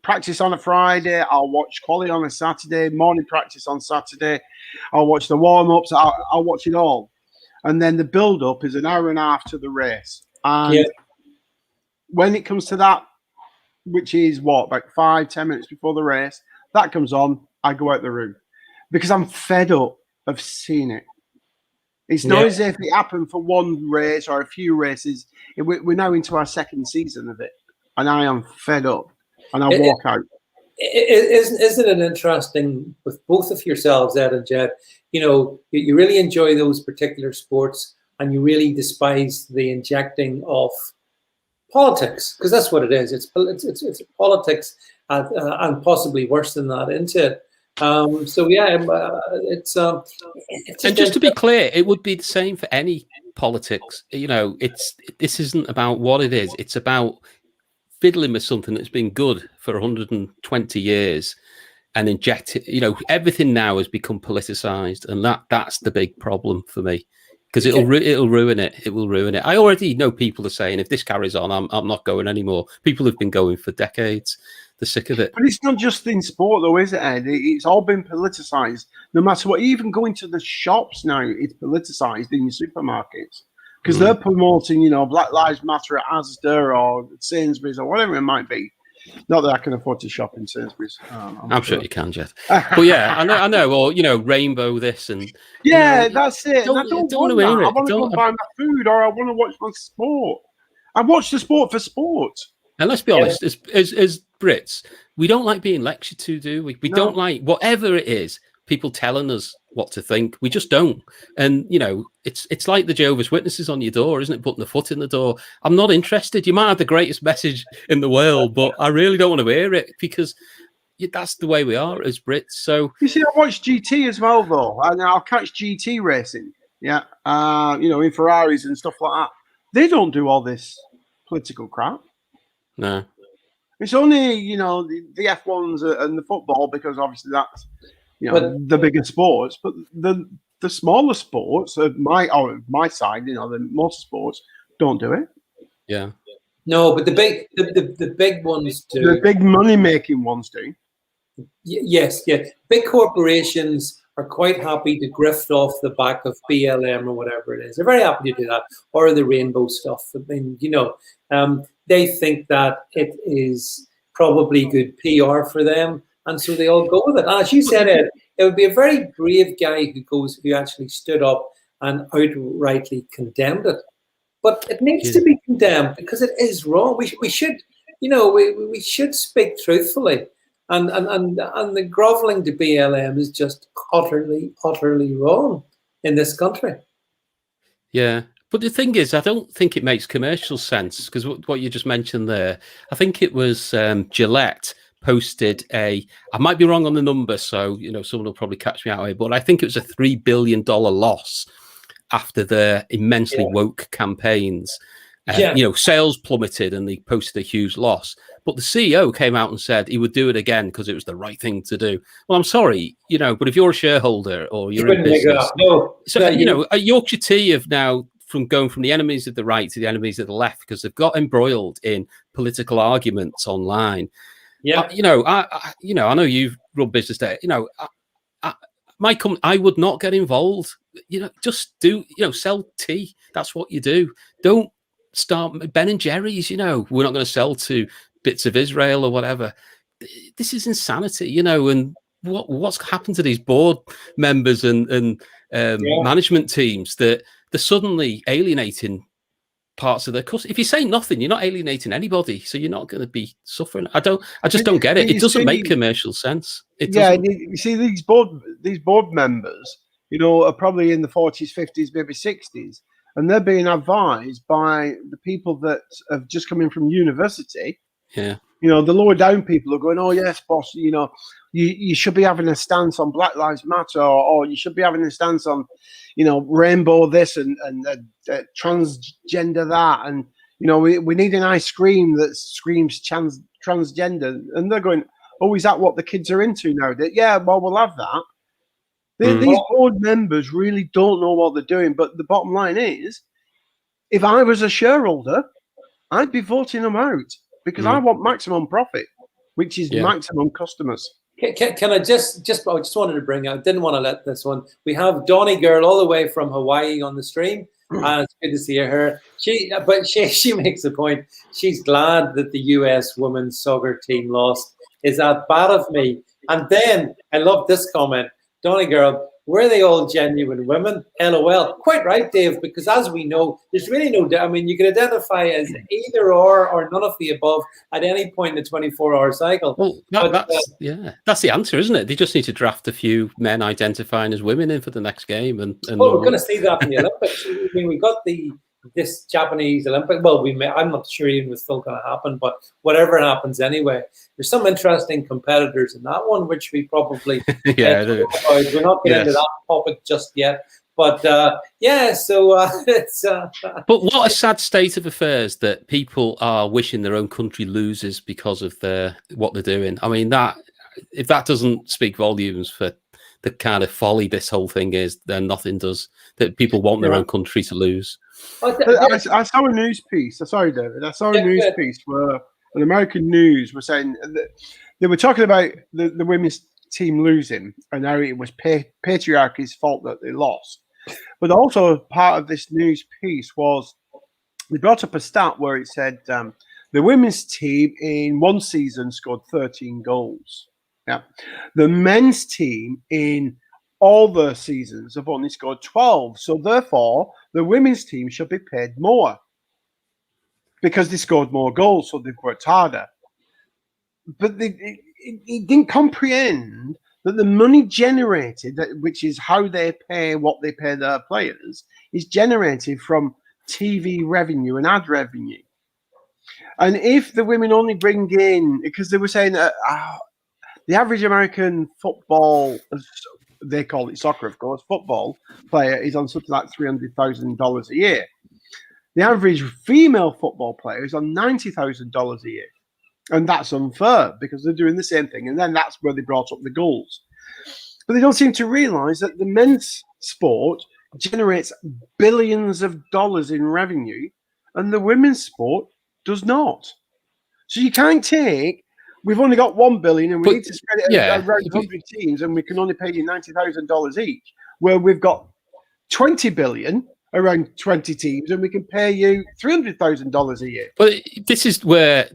practice on a Friday. I'll watch quali on a Saturday, morning practice on Saturday. I'll watch the warm-ups. I'll watch it all. And then the build-up is an hour and a half to the race. And when it comes to that, which is about 5-10 minutes before the race, that comes on, I go out the room, because I'm fed up of seeing it. It's not as if it happened for one race or a few races. We're now into our second season of it, and I am fed up, and I walk out. Isn't it interesting with both of yourselves, Ed and Jed? You really enjoy those particular sports, and you really despise the injecting of politics, because that's what it is. It's politics, and possibly worse than that into it. And just to be clear, it would be the same for any politics. This isn't about what it is. It's about fiddling with something that's been good for 120 years and inject it. Everything now has become politicized, and that's the big problem for me. because it'll ruin it. It will ruin it. I already know people are saying if this carries on, I'm not going anymore. People have been going for decades. They're sick of it. But it's not just in sport, though, is it, Ed? It's all been politicized. No matter what, even going to the shops now, it's politicized in your supermarkets because they're promoting, you know, Black Lives Matter at Asda or Sainsbury's or whatever it might be. Not that I can afford to shop in Sainsbury's. I'm sure you can, Jeff. But yeah, I know. Or you know, rainbow this and yeah, you know, that's it. And I don't want that. I want to go and buy my food, or I want to watch my sport. I watch the sport for sport. And let's be honest, as Brits, we don't like being lectured to, do we? We don't like whatever it is, people telling us what to think. We just don't. And, you know, it's like the Jehovah's Witnesses on your door, isn't it? Putting the foot in the door. I'm not interested. You might have the greatest message in the world, but I really don't want to hear it because that's the way we are as Brits. So you see, I watch GT as well, though. And I'll catch GT racing. Yeah. You know, in Ferraris and stuff like that. They don't do all this political crap. No. It's only, you know, the F1s and the football because obviously that's, you know, the bigger sports. But the smaller sports, my side, you know, the motorsports don't do it. Yeah. No, but the big ones do. The big money making ones do. Yes. Big corporations are quite happy to grift off the back of BLM or whatever it is. They're very happy to do that, or the rainbow stuff. I mean, you know, they think that it is probably good PR for them, and so they all go with it. And as you said, Ed, it would be a very brave guy who actually stood up and outrightly condemned it. But it needs to be condemned because it is wrong. We should, you know, we should speak truthfully. And the groveling to BLM is just utterly wrong in this country. Yeah. But the thing is, I don't think it makes commercial sense because what you just mentioned there, I think it was Gillette posted I might be wrong on the number, so, you know, someone will probably catch me out here, but I think it was a $3 billion loss after their immensely woke campaigns. You know, sales plummeted and they posted a huge loss. But the CEO came out and said he would do it again because it was the right thing to do. Well, I'm sorry, you know, but if you're a shareholder or you're in business, you know, Yorkshire Tea have now going from the enemies of the right to the enemies of the left because they've got embroiled in political arguments online. Yeah, you know, I know you've run business there. You know, I would not get involved. You know, just do, you know, sell tea. That's what you do. Don't start Ben and Jerry's. You know, we're not going to sell to Bits of Israel or whatever. This is insanity. You know, and what's happened to these board members and management teams that they're suddenly alienating parts of their customers. If you say nothing, you're not alienating anybody, so you're not going to be suffering. I just don't get it. It doesn't make commercial sense. You see, these board members, you know, are probably in the 40s, 50s, maybe 60s, and they're being advised by the people that have just come in from university. Yeah. You know, the lower down people are going, oh, yes, boss, you know, you should be having a stance on Black Lives Matter, or you should be having a stance on, you know, rainbow this and transgender that. And, you know, we need an ice cream that screams transgender. And they're going, oh, is that what the kids are into now? Yeah, well, we'll have that. These board members really don't know what they're doing. But the bottom line is, if I was a shareholder, I'd be voting them out. Because I want maximum profit, which is maximum customers. Can I just wanted to bring out, didn't want to let this one. We have Donny Girl all the way from Hawaii on the stream. It's good to see her. She makes a point. She's glad that the US women's soccer team lost. Is that bad of me? And then I love this comment. Donny Girl, were they all genuine women? LOL. Quite right, Dave, because as we know, there's really no doubt. I mean, you can identify as either or none of the above at any point in the 24-hour cycle. Well, that's the answer, isn't it? They just need to draft a few men identifying as women in for the next game. And we're going to see that in the Olympics. I mean, we've got this Japanese Olympic. Well, I'm not sure even it's still going to happen, but whatever happens anyway, there's some interesting competitors in that one, which we probably we're not getting into that topic just yet. But so it's. But what a sad state of affairs that people are wishing their own country loses because of what they're doing. I mean, if that doesn't speak volumes for the kind of folly this whole thing is. Then nothing does. That people want their own country to lose. I saw a news piece. Sorry, David. I saw a news piece where an American news was saying that they were talking about the women's team losing and how it was patriarchy's fault that they lost. But also part of this news piece was they brought up a stat where it said the women's team in one season scored 13 goals. Yeah, the men's team in all the seasons have only scored 12. So therefore, the women's team should be paid more because they scored more goals, so they've worked harder. But it didn't comprehend that the money generated, which is how they pay what they pay their players, is generated from TV revenue and ad revenue. And if the women only bring in, because they were saying the average American football, they call it soccer, of course, football player is on something like $300,000 a year. The average female football player is on $90,000 a year. And that's unfair because they're doing the same thing. And then that's where they brought up the goals. But they don't seem to realize that the men's sport generates billions of dollars in revenue and the women's sport does not. So you can't take, we've only got 1 billion and we need to spread it around 100 teams and we can only pay you $90,000 each, where we've got 20 billion around 20 teams and we can pay you $300,000 a year. But this is where,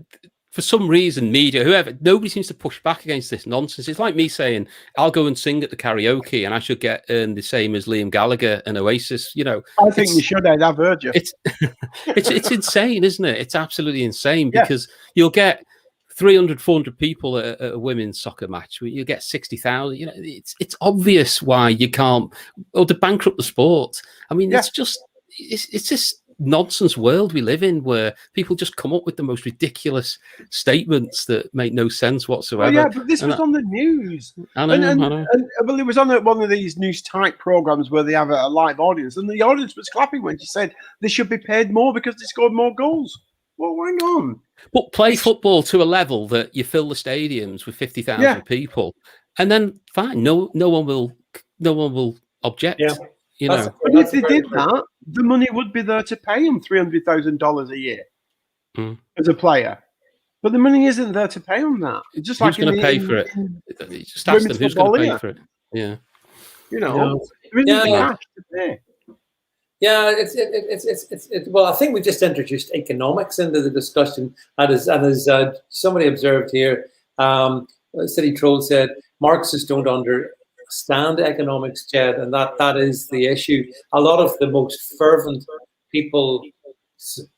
for some reason, media, whoever, nobody seems to push back against this nonsense. It's like me saying, I'll go and sing at the karaoke and I should get earned the same as Liam Gallagher and Oasis. You know, I think you should. I've heard you. It's insane, isn't it? It's absolutely insane because you'll get 300, 400 people at a women's soccer match. You get 60,000. You know, it's obvious why you can't, or to bankrupt the sport. I mean, it's just nonsense world we live in where people just come up with the most ridiculous statements that make no sense whatsoever. Oh, yeah, but this was on the news. I know. Well, it was on one of these news type programs where they have a live audience, and the audience was clapping when she said they should be paid more because they scored more goals. Well, hang on. But play football to a level that you fill the stadiums with 50,000 people, and then fine, no one will object. Yeah. You know, but if they did that, the money would be there to pay him $300,000 a year as a player. But the money isn't there to pay him that. It's just who's going to pay for it? Just ask them who's going to pay for it. Yeah, you know, there isn't the cash to pay. Yeah, it's well, I think we just introduced economics into the discussion, and as somebody observed here, City Troll said, Marxists don't understand economics, Jed, and that is the issue. A lot of the most fervent people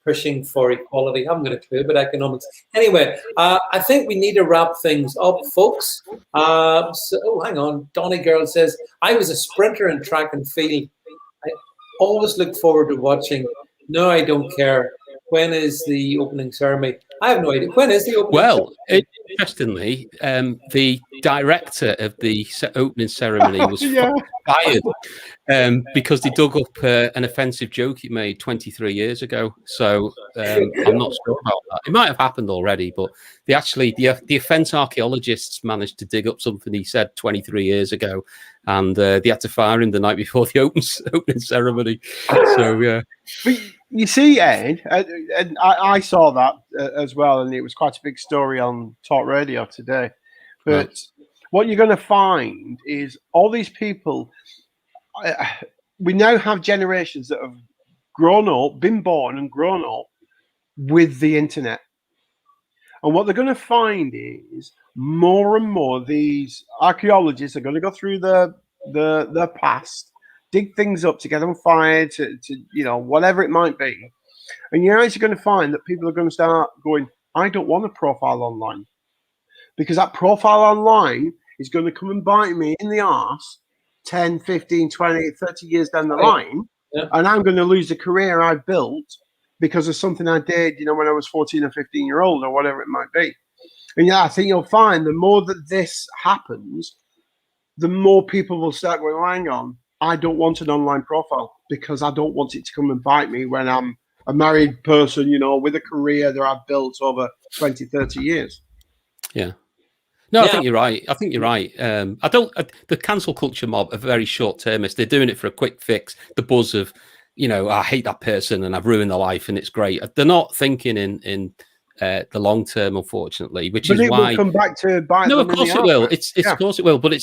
pushing for equality haven't got a clue about economics. Anyway, I think we need to wrap things up, folks. Hang on. Donny Girl says, I was a sprinter in track and field. I always look forward to watching. No, I don't care. When is the opening ceremony? I have no idea. When is the opening ceremony? Interestingly, the director of the opening ceremony was fired because they dug up an offensive joke he made 23 years ago. So I'm not sure about that. It might have happened already, but the offence archaeologists managed to dig up something he said 23 years ago, and they had to fire him the night before the opening ceremony. So yeah. But you see, Ed, and I saw that as well, and it was quite a big story on Talk Radio today. But what you're going to find is all these people, we now have generations that have grown up, been born and grown up with the internet. And what they're going to find is more and more these archaeologists are going to go through the past, dig things up to get on fire, to whatever it might be. And you're actually going to find that people are going to start going, I don't want a profile online. Because that profile online is going to come and bite me in the arse 10, 15, 20, 30 years down the line. Yeah. And I'm going to lose the career I've built because of something I did, when I was 14 or 15 year old or whatever it might be. And I think you'll find the more that this happens, the more people will start going, hang on, I don't want an online profile because I don't want it to come and bite me when I'm a married person, with a career that I've built over 20, 30 years. Yeah. No, Yeah. I think you're right. I think you're right. The cancel culture mob are very short termist. They're doing it for a quick fix. The buzz of, I hate that person and I've ruined their life and it's great. They're not thinking in the long term, unfortunately, which But is it why. will come back to bite No, them of in the course it arse. will. Of course it will. But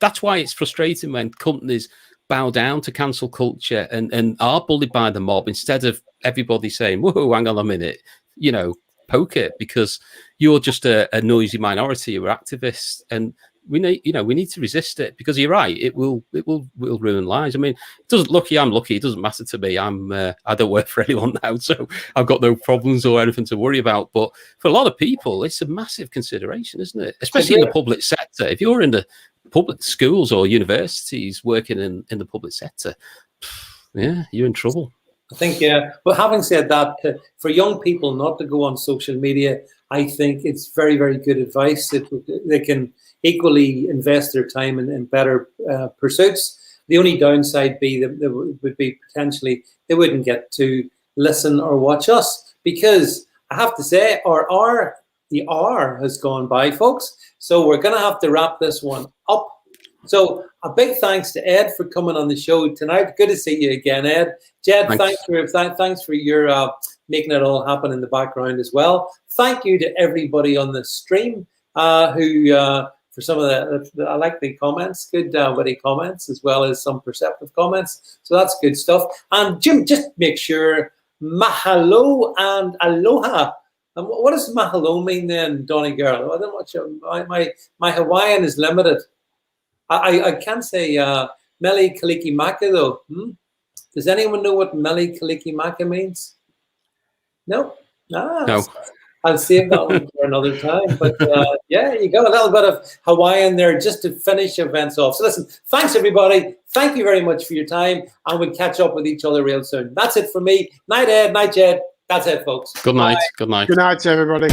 that's why it's frustrating when companies bow down to cancel culture and are bullied by the mob instead of everybody saying, "Whoa, hang on a minute," poke it, because you're just a noisy minority. You're activists, and we need to resist it, because you're right. It will ruin lives. I mean, I'm lucky. It doesn't matter to me. I don't work for anyone now, so I've got no problems or anything to worry about. But for a lot of people, it's a massive consideration, isn't it? Especially in the public sector. If you're in the public schools or universities working in the public sector, yeah, you're in trouble. I think, yeah. But having said that, for young people not to go on social media, I think it's very, very good advice. They can equally invest their time in better pursuits. The only downside would be potentially they wouldn't get to listen or watch us, because I have to say the hour has gone by, folks. So we're going to have to wrap this one up. So a big thanks to Ed for coming on the show tonight. Good to see you again, Ed. Jed, thanks for your making it all happen in the background as well. Thank you to everybody on the stream who for some of I like the comments, good witty comments, as well as some perceptive comments. So that's good stuff. And Jim, just make sure mahalo and aloha. And what does mahalo mean then, Donny girl? I don't know. My Hawaiian is limited. I can say Mele Kalikimaka though. Does anyone know what Mele Kalikimaka means? No? No. I'll save that one for another time. But yeah, you got a little bit of Hawaiian there just to finish events off. So listen, thanks everybody. Thank you very much for your time. And we'll catch up with each other real soon. That's it for me. Night Ed, night Jed. That's it, folks. Good night. Bye. Good night. Good night, everybody.